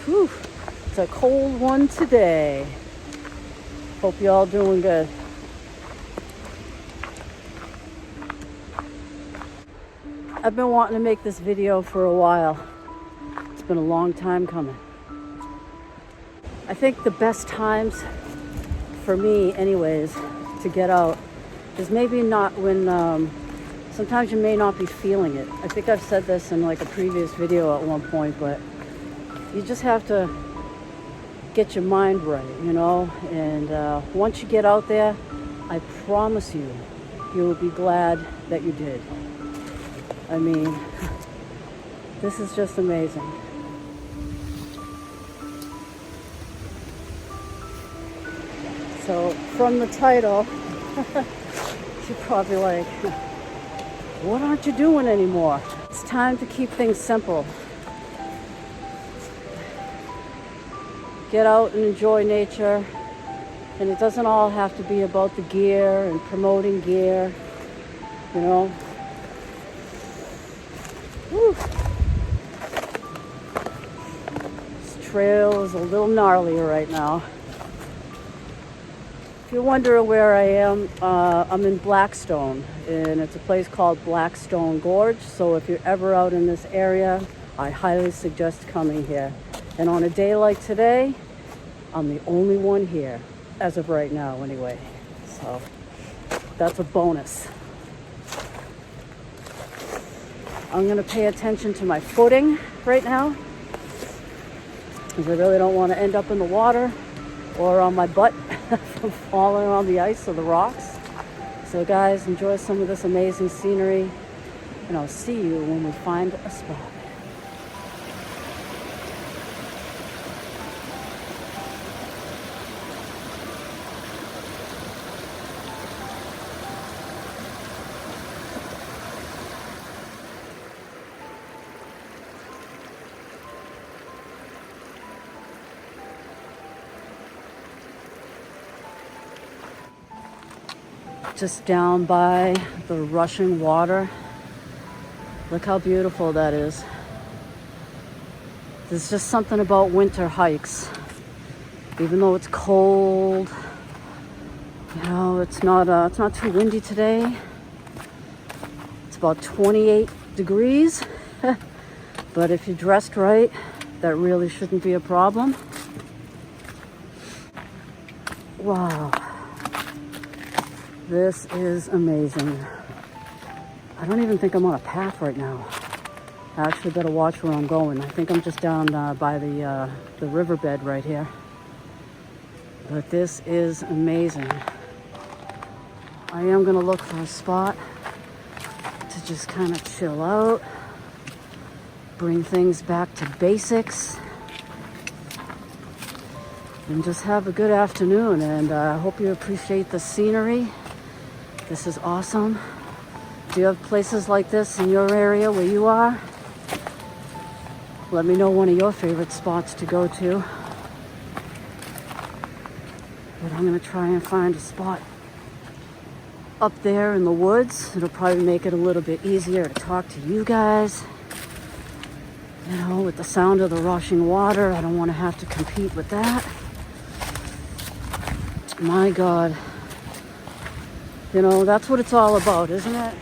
Whew, it's a cold one today. Hope you all doing good. I've been wanting to make this video for a while. It's been a long time coming. I think the best times for me anyways to get out is maybe not when sometimes you may not be feeling it. I think I've said this in like a previous video at one point, but you just have to get your mind right, you know, and once you get out there, I promise you, you will be glad that you did. I mean, this is just amazing. So from the title, you're probably like, what aren't you doing anymore? It's time to keep things simple. Get out and enjoy nature. And it doesn't all have to be about the gear and promoting gear, you know. Whew. This trail is a little gnarly right now. If you're wondering where I am, I'm in Blackstone, and it's a place called Blackstone Gorge. So if you're ever out in this area, I highly suggest coming here. And on a day like today, I'm the only one here, as of right now anyway. So that's a bonus. I'm gonna pay attention to my footing right now, because I really don't want to end up in the water or on my butt from falling on the ice or the rocks. So guys, enjoy some of this amazing scenery, and I'll see you when we find a spot. Just down by the rushing water. Look how beautiful that is. There's just something about winter hikes. Even though it's cold, you know, it's not too windy today. It's about 28 degrees. But if you're dressed right, that really shouldn't be a problem. Wow. This is amazing. I don't even think I'm on a path right now. I actually better watch where I'm going. I think I'm just down by the riverbed right here. But this is amazing. I am gonna look for a spot to just kind of chill out, bring things back to basics, and just have a good afternoon. And I hope you appreciate the scenery. This is awesome. Do you have places like this in your area where you are? Let me know one of your favorite spots to go to. But I'm gonna try and find a spot up there in the woods. It'll probably make it a little bit easier to talk to you guys. You know, with the sound of the rushing water, I don't want to have to compete with that. My God. You know, that's what it's all about, isn't it?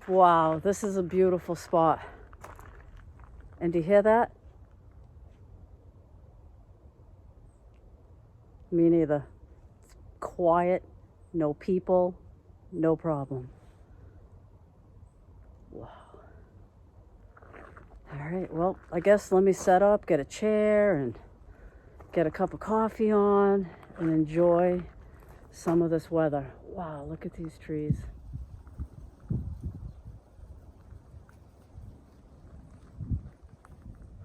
Wow, this is a beautiful spot. And do you hear that? Me neither. It's quiet, no people, no problem. Wow. All right, well, I guess let me set up, get a chair, and get a cup of coffee on, and enjoy some of this weather. Wow, look at these trees.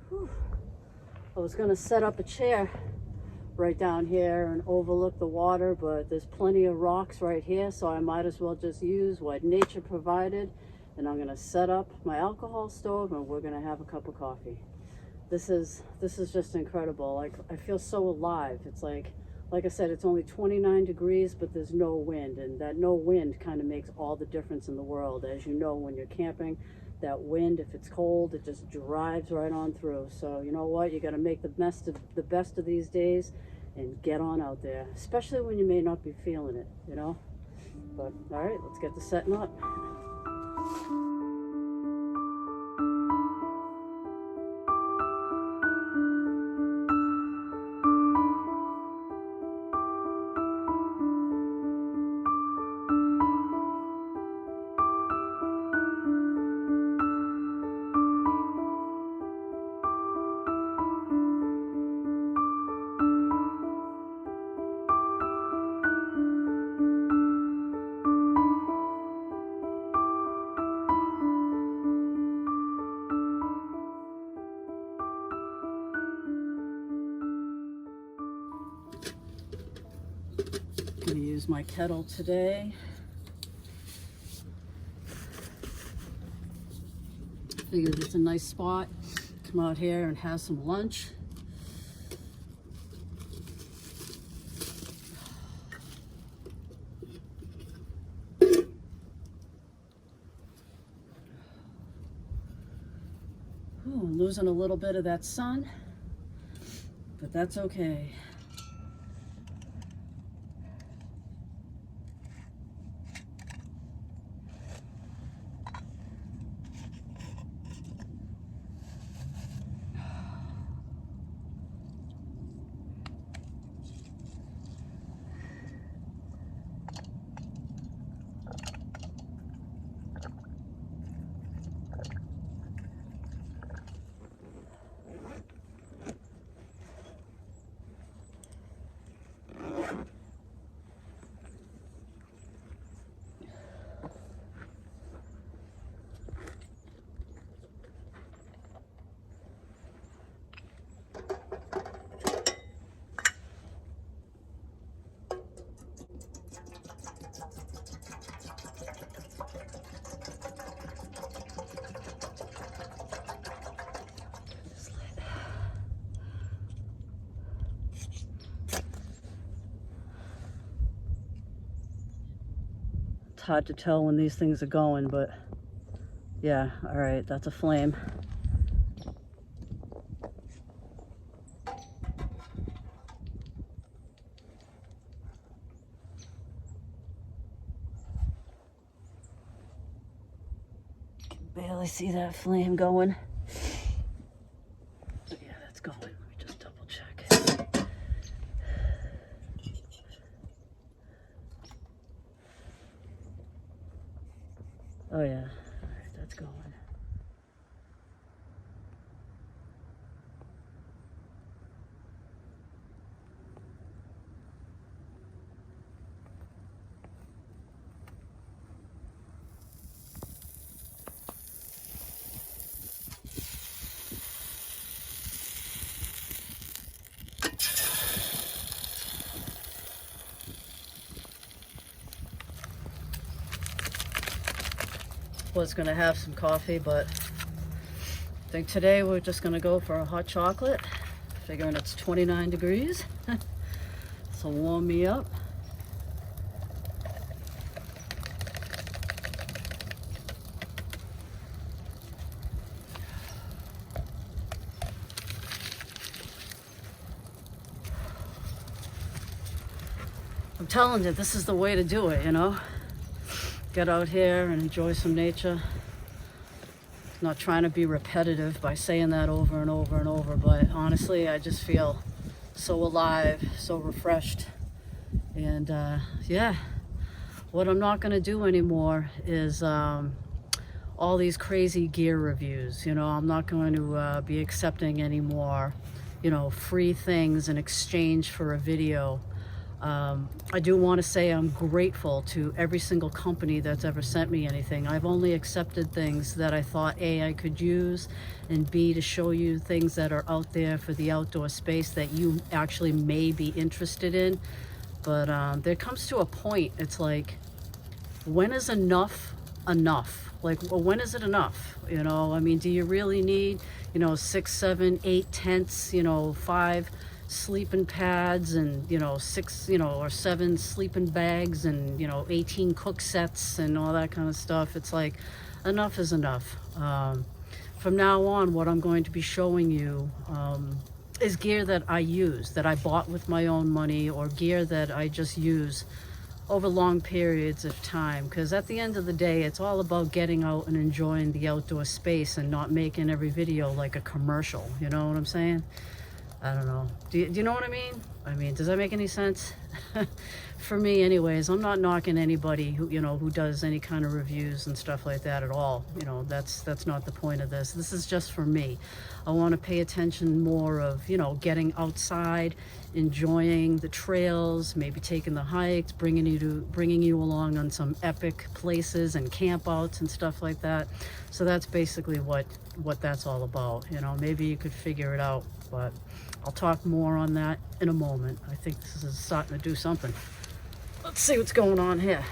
Whew. I was gonna set up a chair right down here and overlook the water, but there's plenty of rocks right here, so I might as well just use what nature provided. And I'm gonna set up my alcohol stove and we're gonna have a cup of coffee. This is just incredible. Like, I feel so alive. It's like I said, it's only 29 degrees, but there's no wind, and that no wind kind of makes all the difference in the world. As you know, when you're camping, that wind, if it's cold, it just drives right on through. So you know what? You got to make the best of these days and get on out there, especially when you may not be feeling it, you know? But all right, let's get to setting up. I'm gonna use my kettle today. Figured it's a nice spot. Come out here and have some lunch. Ooh, I'm losing a little bit of that sun, but that's okay. It's hard to tell when these things are going, but yeah, all right, that's a flame. Can barely see that flame going. Yeah, that's going. Let me just double check. Oh yeah, all right, that's going. Was gonna have some coffee, but I think today we're just gonna go for a hot chocolate, figuring it's 29 degrees. So warm me up. I'm telling you, this is the way to do it, you know? get out here and enjoy some nature. Not trying to be repetitive by saying that over and over and over, but honestly, I just feel so alive, so refreshed. And yeah, what I'm not going to do anymore is all these crazy gear reviews. You know, I'm not going to be accepting any more, you know, free things in exchange for a video. I do want to say I'm grateful to every single company that's ever sent me anything. I've only accepted things that I thought A, I could use, and B, to show you things that are out there for the outdoor space that you actually may be interested in. But there comes to a point, it's like, when is enough enough? Like, well, when is it enough? You know, I mean, do you really need, you know, 6, 7, 8 tents, you know, 5 sleeping pads, and, you know, 6, you know, or 7 sleeping bags, and, you know, 18 cook sets and all that kind of stuff? It's like, enough is enough. From now on, what I'm going to be showing you is gear that I use, that I bought with my own money, or gear that I just use over long periods of time. Because at the end of the day, it's all about getting out and enjoying the outdoor space and not making every video like a commercial. You know what I'm saying? I don't know. Do you know what I mean? I mean, does that make any sense? For me anyways, I'm not knocking anybody who, you know, who does any kind of reviews and stuff like that at all. You know, that's not the point of this. This is just for me. I want to pay attention more of, you know, getting outside, enjoying the trails, maybe taking the hikes, bringing you along on some epic places and campouts and stuff like that. So that's basically what that's all about. You know, maybe you could figure it out, but I'll talk more on that in a moment. I think this is starting to do something. Let's see what's going on here.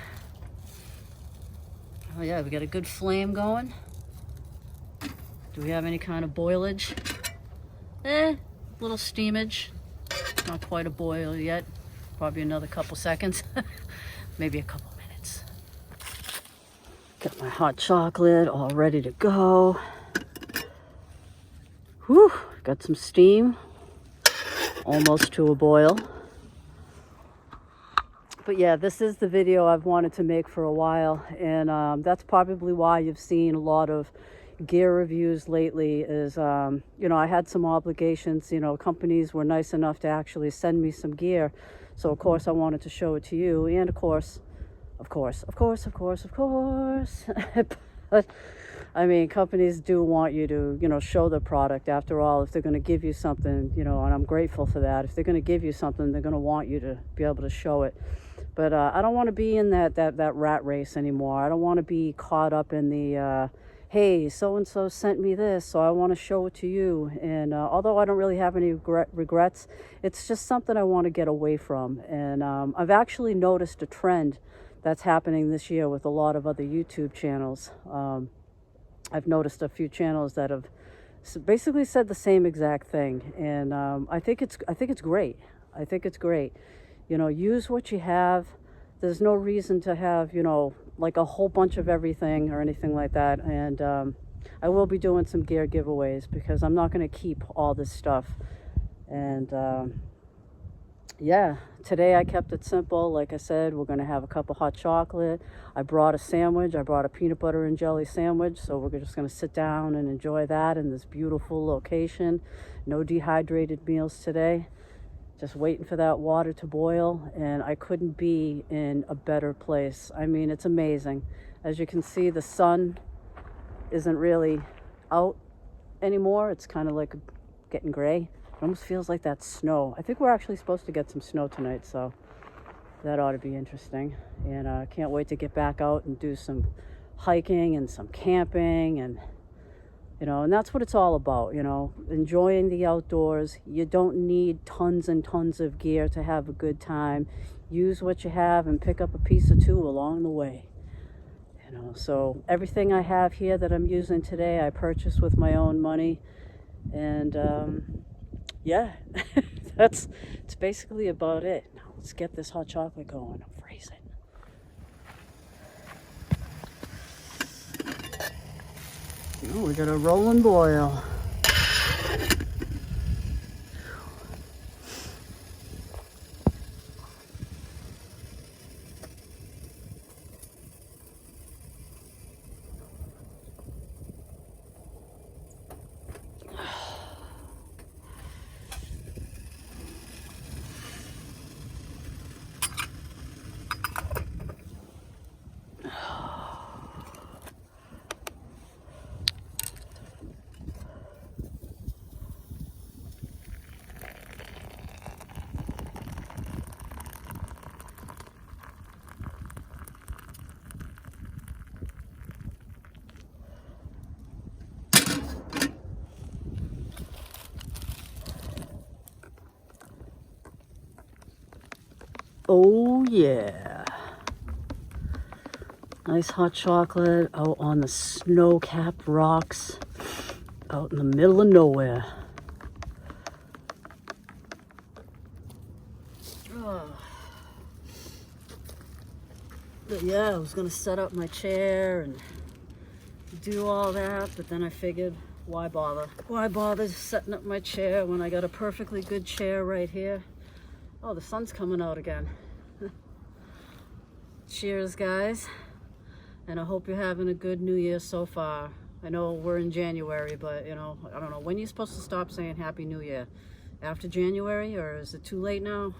Oh yeah, we got a good flame going. Do we have any kind of boilage? Little steamage. Not quite a boil yet. Probably another couple seconds. Maybe a couple minutes. Got my hot chocolate all ready to go. Whew, got some steam. Almost to a boil. But yeah, this is the video I've wanted to make for a while, and that's probably why you've seen a lot of gear reviews lately. Is you know, I had some obligations. You know, companies were nice enough to actually send me some gear, so of course I wanted to show it to you, and of course but I mean, companies do want you to, you know, show the product. After all, if they're going to give you something, you know, and I'm grateful for that. If they're going to give you something, they're going to want you to be able to show it. But I don't want to be in that rat race anymore. I don't want to be caught up in the, hey, so-and-so sent me this, so I want to show it to you. And although I don't really have any regrets, it's just something I want to get away from. And I've actually noticed a trend that's happening this year with a lot of other YouTube channels. I've noticed a few channels that have basically said the same exact thing, and I think it's great. I think it's great. You know, use what you have. There's no reason to have, you know, like a whole bunch of everything or anything like that. And I will be doing some gear giveaways because I'm not going to keep all this stuff. And yeah, today I kept it simple. Like I said, we're going to have a cup of hot chocolate. I brought a sandwich. I brought a peanut butter and jelly sandwich. So we're just going to sit down and enjoy that in this beautiful location. No dehydrated meals today. Just waiting for that water to boil. And I couldn't be in a better place. I mean, it's amazing. As you can see, the sun isn't really out anymore. It's kind of like getting gray. It almost feels like that snow. I think we're actually supposed to get some snow tonight, so that ought to be interesting. And I can't wait to get back out and do some hiking and some camping, and you know, and that's what it's all about, you know, enjoying the outdoors. You don't need tons and tons of gear to have a good time. Use what you have and pick up a piece or two along the way. You know, so everything I have here that I'm using today, I purchased with my own money. And yeah, that's basically about it. Now let's get this hot chocolate going. I'm freezing. Oh, we got a rolling boil. Oh yeah. Nice hot chocolate out on the snow-capped rocks out in the middle of nowhere. Oh. But yeah, I was gonna set up my chair and do all that, but then I figured, why bother? Why bother setting up my chair when I got a perfectly good chair right here? Oh, the sun's coming out again. Cheers, guys. And I hope you're having a good New Year so far. I know we're in January, but you know, I don't know. When are you supposed to stop saying Happy New Year? After January, or is it too late now?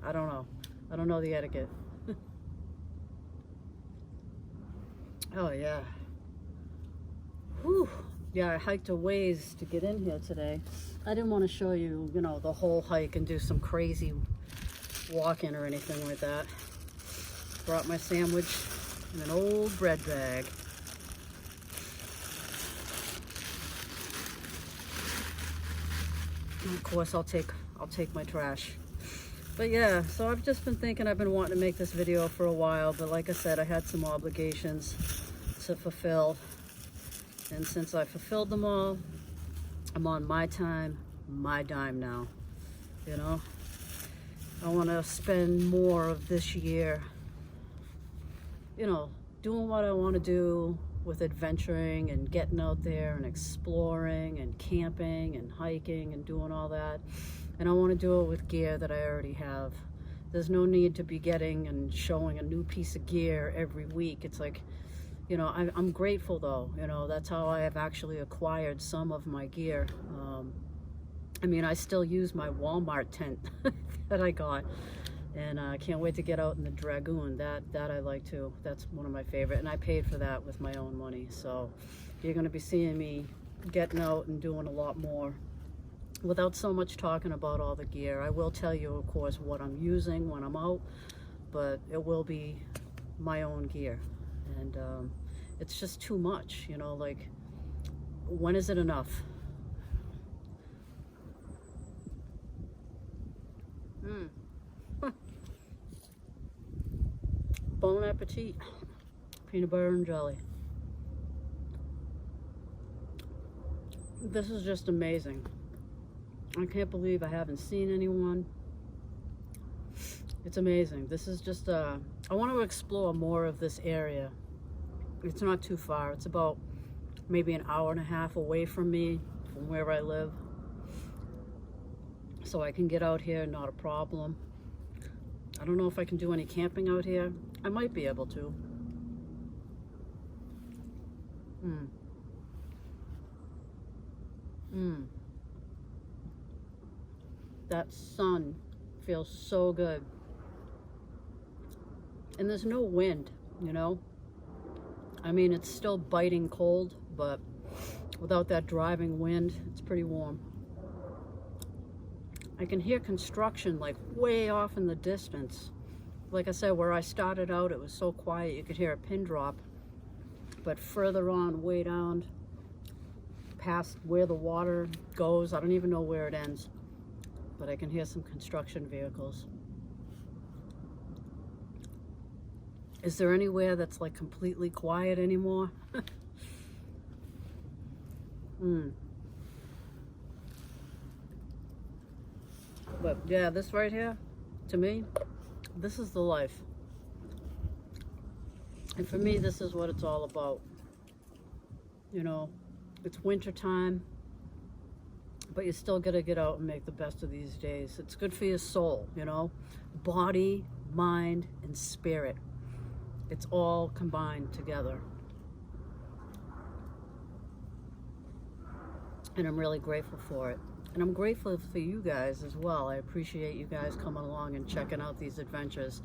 I don't know. I don't know the etiquette. Oh yeah. Whew. Yeah, I hiked a ways to get in here today. I didn't want to show you, you know, the whole hike and do some crazy walking or anything like that. Brought my sandwich in an old bread bag. And of course, I'll take my trash. But yeah, so I've just been thinking, I've been wanting to make this video for a while, but like I said, I had some obligations to fulfill. And since I fulfilled them all, I'm on my time, my dime now, you know? I want to spend more of this year, you know, doing what I want to do with adventuring and getting out there and exploring and camping and hiking and doing all that. And I want to do it with gear that I already have. There's no need to be getting and showing a new piece of gear every week. It's like, you know, I'm grateful though, you know, that's how I have actually acquired some of my gear. I mean, I still use my Walmart tent that I got, and I can't wait to get out in the Dragoon. That I like too. That's one of my favorite, and I paid for that with my own money. So you're going to be seeing me getting out and doing a lot more without so much talking about all the gear. I will tell you, of course, what I'm using when I'm out, but it will be my own gear. And it's just too much, you know, like, when is it enough? Bon appetit. Peanut butter and jelly. This is just amazing. I can't believe I haven't seen anyone. It's amazing. This is just, I want to explore more of this area. It's not too far. It's about maybe an hour and a half away from me, from where I live. So I can get out here, not a problem. I don't know if I can do any camping out here. I might be able to. That sun feels so good. And there's no wind, you know? I mean, it's still biting cold, but without that driving wind, it's pretty warm. I can hear construction like way off in the distance. Like I said, where I started out, it was so quiet you could hear a pin drop. But further on, way down, past where the water goes, I don't even know where it ends, but I can hear some construction vehicles. Is there anywhere that's like completely quiet anymore? But yeah, this right here, to me, this is the life. And for me, this is what it's all about. You know, it's winter time, but you still gotta get out and make the best of these days. It's good for your soul, you know, body, mind, and spirit. It's all combined together. And I'm really grateful for it. And I'm grateful for you guys as well. I appreciate you guys coming along and checking out these adventures.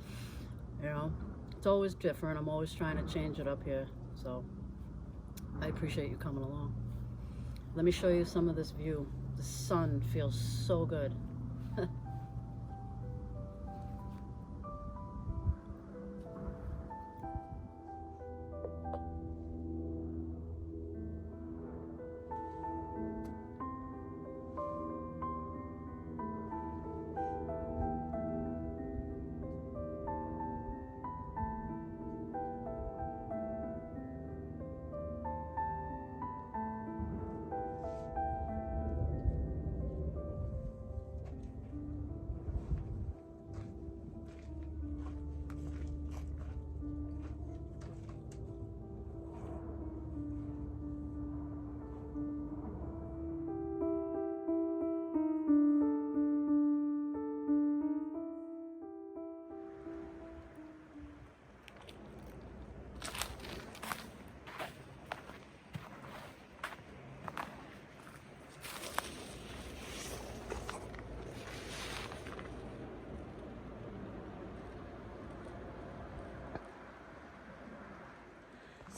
You know, it's always different. I'm always trying to change it up here. So I appreciate you coming along. Let me show you some of this view. The sun feels so good.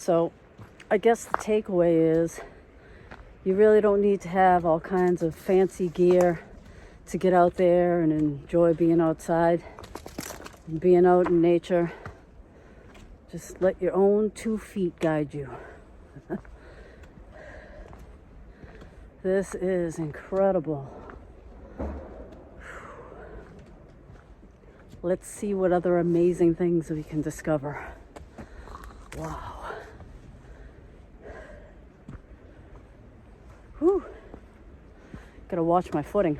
So I guess the takeaway is you really don't need to have all kinds of fancy gear to get out there and enjoy being outside and being out in nature. Just let your own 2 feet guide you. This is incredible. Let's see what other amazing things we can discover. Wow. Whew. Gotta watch my footing.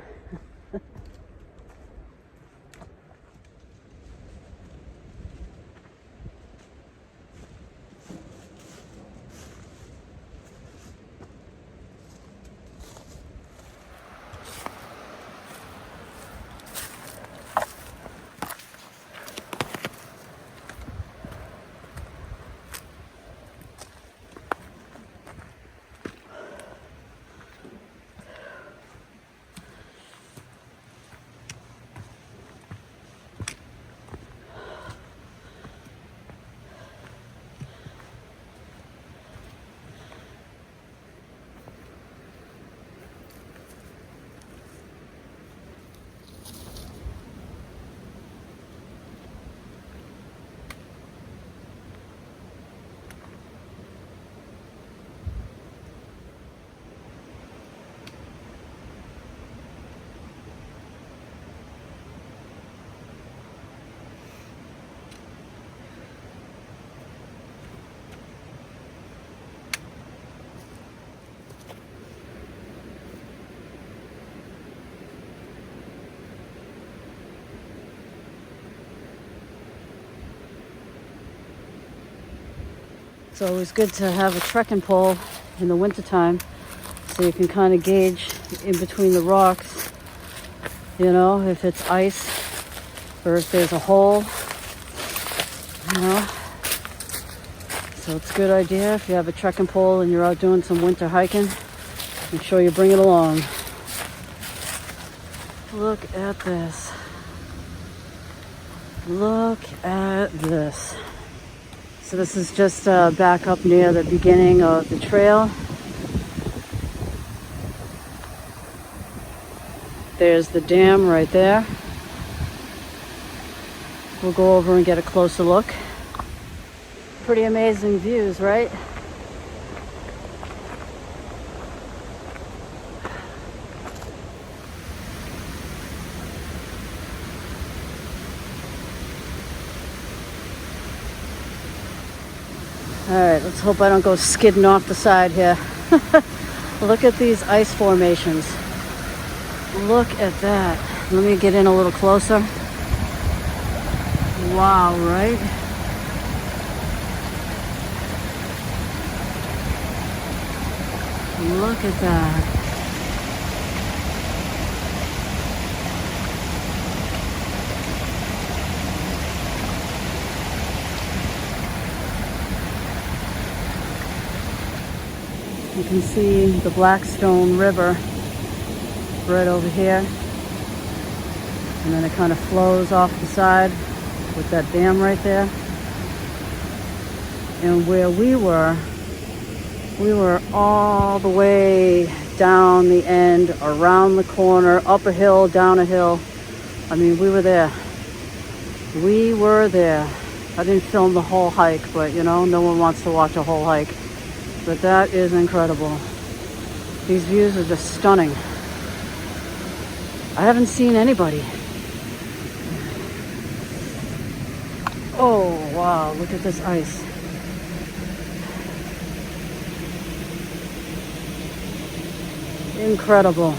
It's always good to have a trekking pole in the wintertime so you can kind of gauge in between the rocks, you know, if it's ice or if there's a hole, you know. So it's a good idea if you have a trekking pole and you're out doing some winter hiking, make sure you bring it along. Look at this. Look at this. So this is just back up near the beginning of the trail. There's the dam right there. We'll go over and get a closer look. Pretty amazing views, right? All right, let's hope I don't go skidding off the side here. Look at these ice formations. Look at that. Let me get in a little closer. Wow, right? Look at that. You can see the Blackstone River right over here. And then it kind of flows off the side with that dam right there. And where we were all the way down the end, around the corner, up a hill, down a hill. I mean, we were there. We were there. I didn't film the whole hike, but you know, no one wants to watch a whole hike. But that is incredible. These views are just stunning. I haven't seen anybody. Oh, wow, look at this ice. Incredible.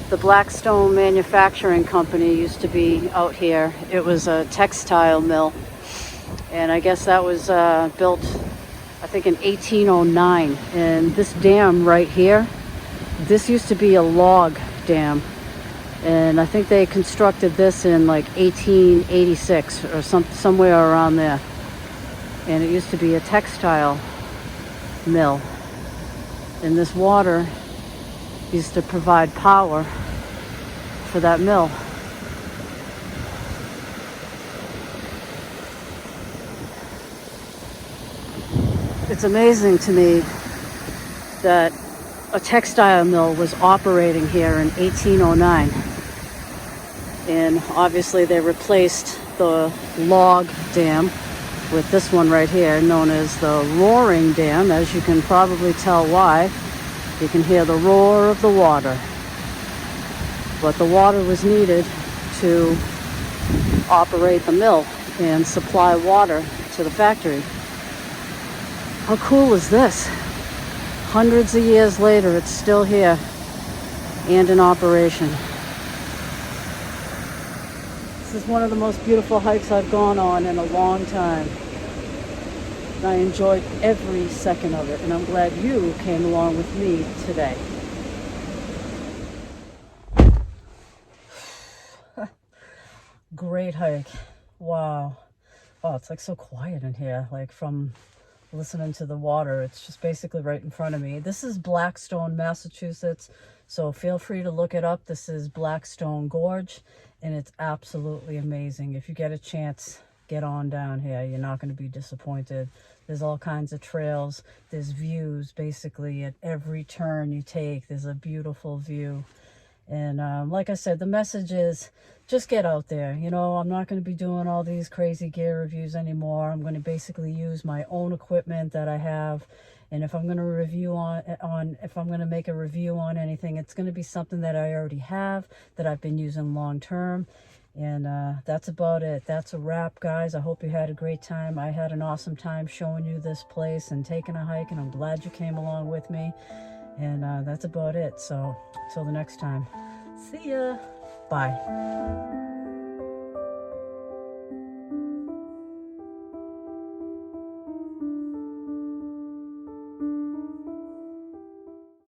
The Blackstone Manufacturing Company used to be out here. It was a textile mill. And I guess that was built, I think, in 1809. And this dam right here, this used to be a log dam. And I think they constructed this in like 1886 or somewhere around there. And it used to be a textile mill. And this water used to provide power for that mill. It's amazing to me that a textile mill was operating here in 1809. And obviously they replaced the log dam with this one right here, known as the roaring dam. As you can probably tell why. You can hear the roar of the water. But the water was needed to operate the mill and supply water to the factory. How cool is this? Hundreds of years later, it's still here and in operation. This is one of the most beautiful hikes I've gone on in a long time. And I enjoyed every second of it, and I'm glad you came along with me today. Great hike. Wow. Oh, it's like so quiet in here, like from listening to the water. It's just basically right in front of me. This is Blackstone, Massachusetts, so feel free to look it up. This is Blackstone Gorge, and it's absolutely amazing. If you get a chance, get on down here. You're not going to be disappointed. There's all kinds of trails. There's views basically at every turn you take. There's a beautiful view. And like I said, the message is just get out there. You know, I'm not going to be doing all these crazy gear reviews anymore. I'm going to basically use my own equipment that I have. And if I'm going to if I'm going to make a review on anything, it's going to be something that I already have, that I've been using long term. And that's about it. That's a wrap, guys. I hope you had a great time. I had an awesome time showing you this place and taking a hike, and I'm glad you came along with me. And that's about it. So, till the next time. See ya. Bye.